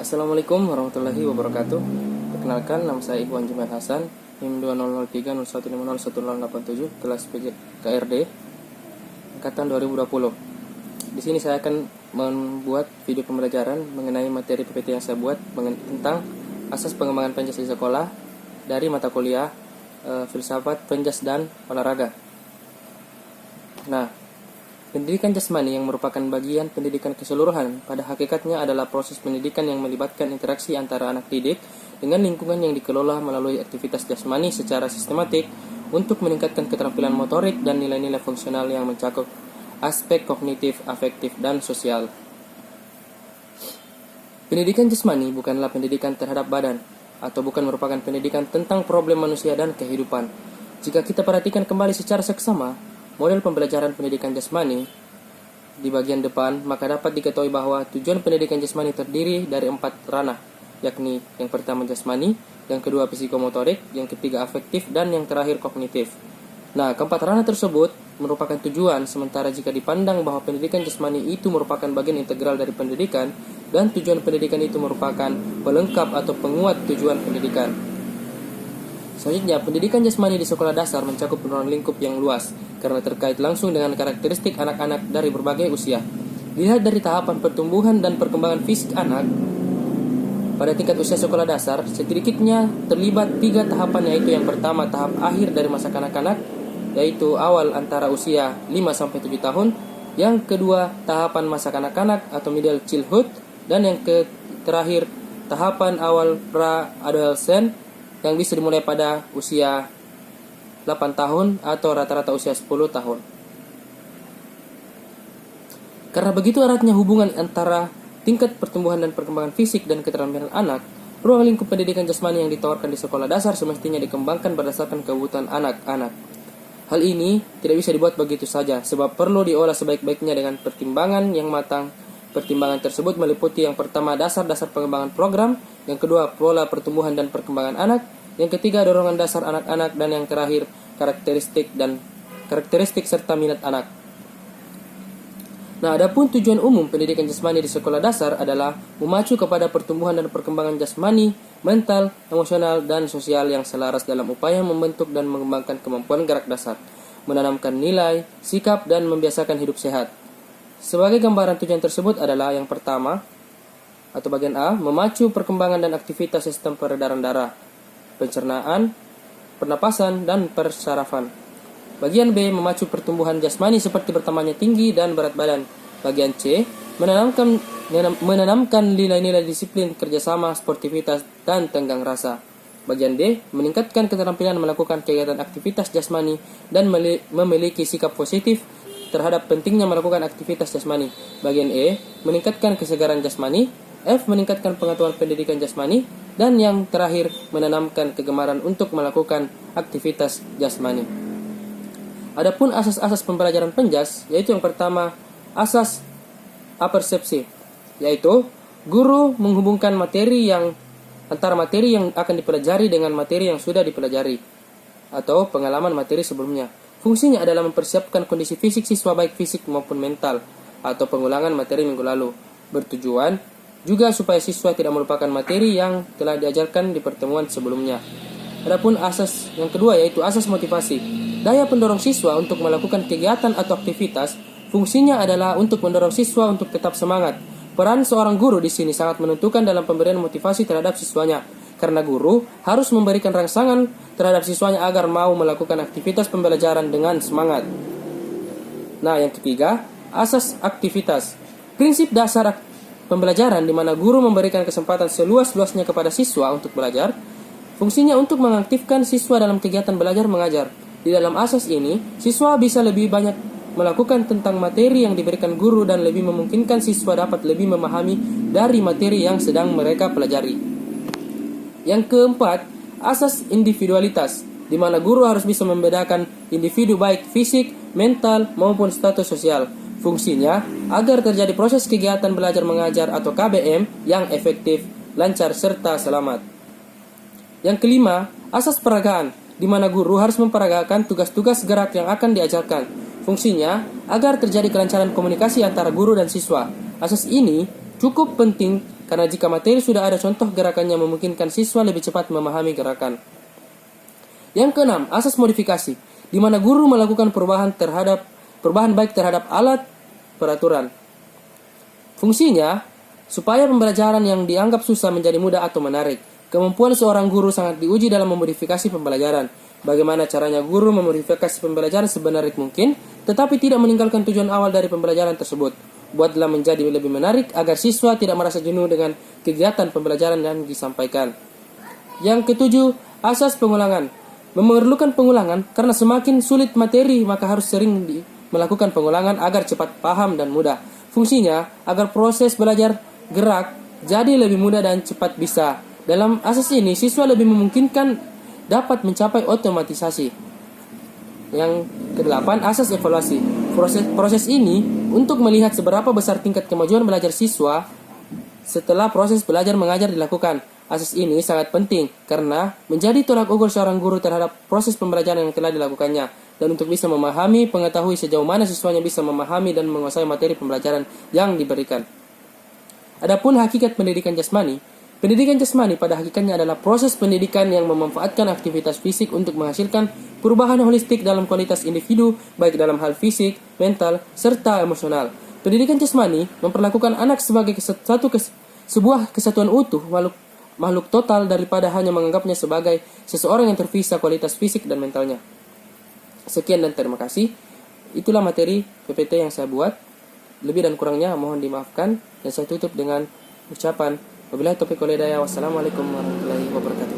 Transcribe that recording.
Assalamualaikum warahmatullahi wabarakatuh. Perkenalkan, nama saya Ikhwan Jumail Hasan, NIM 200301501087, kelas KRD, angkatan 2020. Di sini saya akan membuat video pembelajaran mengenai materi PPT yang saya buat tentang asas pengembangan penjas di sekolah dari mata kuliah filsafat, penjas, dan olahraga. Nah, pendidikan jasmani yang merupakan bagian pendidikan keseluruhan pada hakikatnya adalah proses pendidikan yang melibatkan interaksi antara anak didik dengan lingkungan yang dikelola melalui aktivitas jasmani secara sistematik untuk meningkatkan keterampilan motorik dan nilai-nilai fungsional yang mencakup aspek kognitif, afektif, dan sosial. Pendidikan jasmani bukanlah pendidikan terhadap badan atau bukan merupakan pendidikan tentang problem manusia dan kehidupan. Jika kita perhatikan kembali secara seksama model pembelajaran pendidikan jasmani di bagian depan, maka dapat diketahui bahwa tujuan pendidikan jasmani terdiri dari 4 ranah, yakni yang pertama jasmani, yang kedua psikomotorik, yang ketiga afektif, dan yang terakhir kognitif. Nah, keempat ranah tersebut merupakan tujuan, sementara jika dipandang bahwa pendidikan jasmani itu merupakan bagian integral dari pendidikan, dan tujuan pendidikan itu merupakan pelengkap atau penguat tujuan pendidikan. Selanjutnya, pendidikan jasmani di sekolah dasar mencakup penurunan lingkup yang luas karena terkait langsung dengan karakteristik anak-anak dari berbagai usia. Dilihat dari tahapan pertumbuhan dan perkembangan fisik anak pada tingkat usia sekolah dasar, sedikitnya terlibat 3 tahapan, yaitu yang pertama tahap akhir dari masa kanak-kanak, yaitu awal antara usia 5-7 tahun, yang kedua tahapan masa kanak-kanak atau middle childhood, dan yang terakhir tahapan awal pra-adolescent yang bisa dimulai pada usia 8 tahun atau rata-rata usia 10 tahun. Karena begitu eratnya hubungan antara tingkat pertumbuhan dan perkembangan fisik dan keterampilan anak, ruang lingkup pendidikan jasmani yang ditawarkan di sekolah dasar semestinya dikembangkan berdasarkan kebutuhan anak-anak. Hal ini tidak bisa dibuat begitu saja, sebab perlu diolah sebaik-baiknya dengan pertimbangan yang matang. Pertimbangan tersebut meliputi yang pertama dasar-dasar pengembangan program, yang kedua pola pertumbuhan dan perkembangan anak, yang ketiga dorongan dasar anak-anak, dan yang terakhir karakteristik serta minat anak. Nah, adapun tujuan umum pendidikan jasmani di sekolah dasar adalah memacu kepada pertumbuhan dan perkembangan jasmani, mental, emosional, dan sosial yang selaras dalam upaya membentuk dan mengembangkan kemampuan gerak dasar, menanamkan nilai, sikap, dan membiasakan hidup sehat. Sebagai gambaran tujuan tersebut adalah yang pertama, atau bagian A, memacu perkembangan dan aktivitas sistem peredaran darah, pencernaan, pernapasan, dan persarafan. Bagian B, memacu pertumbuhan jasmani seperti bertambahnya tinggi dan berat badan. Bagian C, menanamkan nilai-nilai disiplin, kerjasama, sportivitas, dan tenggang rasa. Bagian D, meningkatkan keterampilan melakukan kegiatan aktivitas jasmani dan memiliki sikap positif terhadap pentingnya melakukan aktivitas jasmani. Bagian E, meningkatkan kesegaran jasmani. F, meningkatkan pengetahuan pendidikan jasmani. Dan yang terakhir, menanamkan kegemaran untuk melakukan aktivitas jasmani. Adapun asas-asas pembelajaran penjas, yaitu yang pertama, asas apersepsi, yaitu guru menghubungkan antara materi yang akan dipelajari dengan materi yang sudah dipelajari atau pengalaman materi sebelumnya. Fungsinya adalah mempersiapkan kondisi fisik siswa baik fisik maupun mental atau pengulangan materi minggu lalu. Bertujuan juga supaya siswa tidak melupakan materi yang telah diajarkan di pertemuan sebelumnya. Adapun asas yang kedua, yaitu asas motivasi. Daya pendorong siswa untuk melakukan kegiatan atau aktivitas, fungsinya adalah untuk mendorong siswa untuk tetap semangat. Peran seorang guru di sini sangat menentukan dalam pemberian motivasi terhadap siswanya, karena guru harus memberikan rangsangan terhadap siswanya agar mau melakukan aktivitas pembelajaran dengan semangat. Nah, yang ketiga, asas aktivitas. Prinsip dasar pembelajaran di mana guru memberikan kesempatan seluas-luasnya kepada siswa untuk belajar. Fungsinya untuk mengaktifkan siswa dalam kegiatan belajar mengajar. Di dalam asas ini, siswa bisa lebih banyak melakukan tentang materi yang diberikan guru dan lebih memungkinkan siswa dapat lebih memahami dari materi yang sedang mereka pelajari. Yang keempat, asas individualitas, di mana guru harus bisa membedakan individu baik fisik, mental, maupun status sosial. Fungsinya agar terjadi proses kegiatan belajar mengajar atau KBM yang efektif, lancar, serta selamat. Yang kelima, asas peragaan, di mana guru harus memperagakan tugas-tugas gerak yang akan diajarkan. Fungsinya agar terjadi kelancaran komunikasi antara guru dan siswa. Asas ini cukup penting karena jika materi sudah ada contoh gerakannya memungkinkan siswa lebih cepat memahami gerakan. Yang keenam, asas modifikasi, di mana guru melakukan perubahan baik terhadap alat peraturan. Fungsinya, supaya pembelajaran yang dianggap susah menjadi mudah atau menarik. Kemampuan seorang guru sangat diuji dalam memodifikasi pembelajaran. Bagaimana caranya guru memodifikasi pembelajaran sebenarnya mungkin, tetapi tidak meninggalkan tujuan awal dari pembelajaran tersebut. Buatlah menjadi lebih menarik agar siswa tidak merasa jenuh dengan kegiatan pembelajaran yang disampaikan. Yang ketujuh, asas pengulangan. Memerlukan pengulangan karena semakin sulit materi maka harus sering melakukan pengulangan agar cepat paham dan mudah. Fungsinya agar proses belajar gerak jadi lebih mudah dan cepat bisa. Dalam asas ini siswa lebih memungkinkan dapat mencapai otomatisasi. Yang kedelapan, asas evaluasi. Proses ini untuk melihat seberapa besar tingkat kemajuan belajar siswa setelah proses belajar mengajar dilakukan. Asas ini sangat penting karena menjadi tolak ukur seorang guru terhadap proses pembelajaran yang telah dilakukannya dan untuk bisa memahami, mengetahui sejauh mana siswanya bisa memahami dan menguasai materi pembelajaran yang diberikan. Adapun hakikat pendidikan jasmani, pendidikan jasmani pada hakikatnya adalah proses pendidikan yang memanfaatkan aktivitas fisik untuk menghasilkan perubahan holistik dalam kualitas individu, baik dalam hal fisik, mental, serta emosional. Pendidikan jasmani memperlakukan anak sebagai sebuah kesatuan utuh, makhluk total daripada hanya menganggapnya sebagai seseorang yang terpisah kualitas fisik dan mentalnya. Sekian dan terima kasih. Itulah materi PPT yang saya buat. Lebih dan kurangnya mohon dimaafkan. Dan saya tutup dengan ucapan wabillahi taufiq wal hidayah. Wassalamualaikum warahmatullahi wabarakatuh.